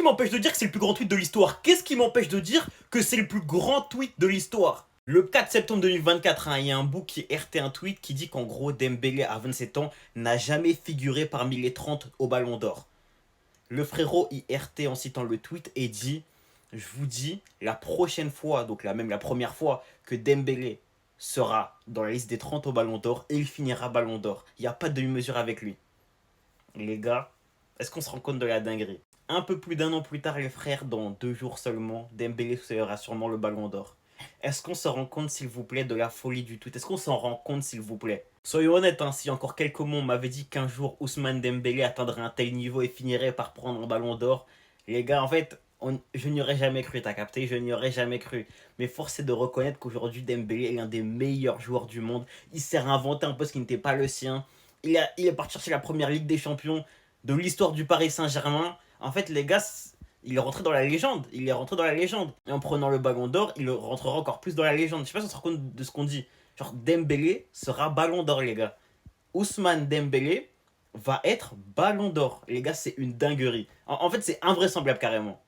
qui m'empêche de dire que c'est le plus grand tweet de l'histoire? Qu'est-ce qui m'empêche de dire que c'est le plus grand tweet de l'histoire? Le 4 septembre 2024, il y a un book qui RT un tweet qui dit qu'en gros, Dembélé, à 27 ans, n'a jamais figuré parmi les 30 au Ballon d'Or. Le frérot IRT en citant le tweet et dit: je vous dis, la prochaine fois, donc même la première fois que Dembélé sera dans la liste des 30 au Ballon d'Or, et il finira Ballon d'Or. Il n'y a pas de demi-mesure avec lui. Les gars, est-ce qu'on se rend compte de la dinguerie? Un peu plus d'un an plus tard, les frères, dans 2 jours seulement, Dembélé sera sûrement le Ballon d'Or. Est-ce qu'on se rend compte, s'il vous plaît, de la folie du tweet? Est-ce qu'on s'en rend compte, s'il vous plaît? Soyons honnêtes, hein, si encore quelques mois on m'avait dit qu'un jour Ousmane Dembélé atteindrait un tel niveau et finirait par prendre un Ballon d'Or, les gars, en fait, je n'y aurais jamais cru, t'as capté? Je n'y aurais jamais cru. Mais force est de reconnaître qu'aujourd'hui, Dembélé est l'un des meilleurs joueurs du monde. Il s'est réinventé un poste qui n'était pas le sien. Il est parti chercher la première Ligue des Champions de l'histoire du Paris Saint-Germain. En fait, les gars, il est rentré dans la légende. Il est rentré dans la légende. Et en prenant le Ballon d'Or, il rentrera encore plus dans la légende. Je sais pas si on se rend compte de ce qu'on dit. Genre, Dembélé sera Ballon d'Or, les gars. Ousmane Dembélé va être Ballon d'Or. Les gars, c'est une dinguerie. En fait, c'est invraisemblable carrément.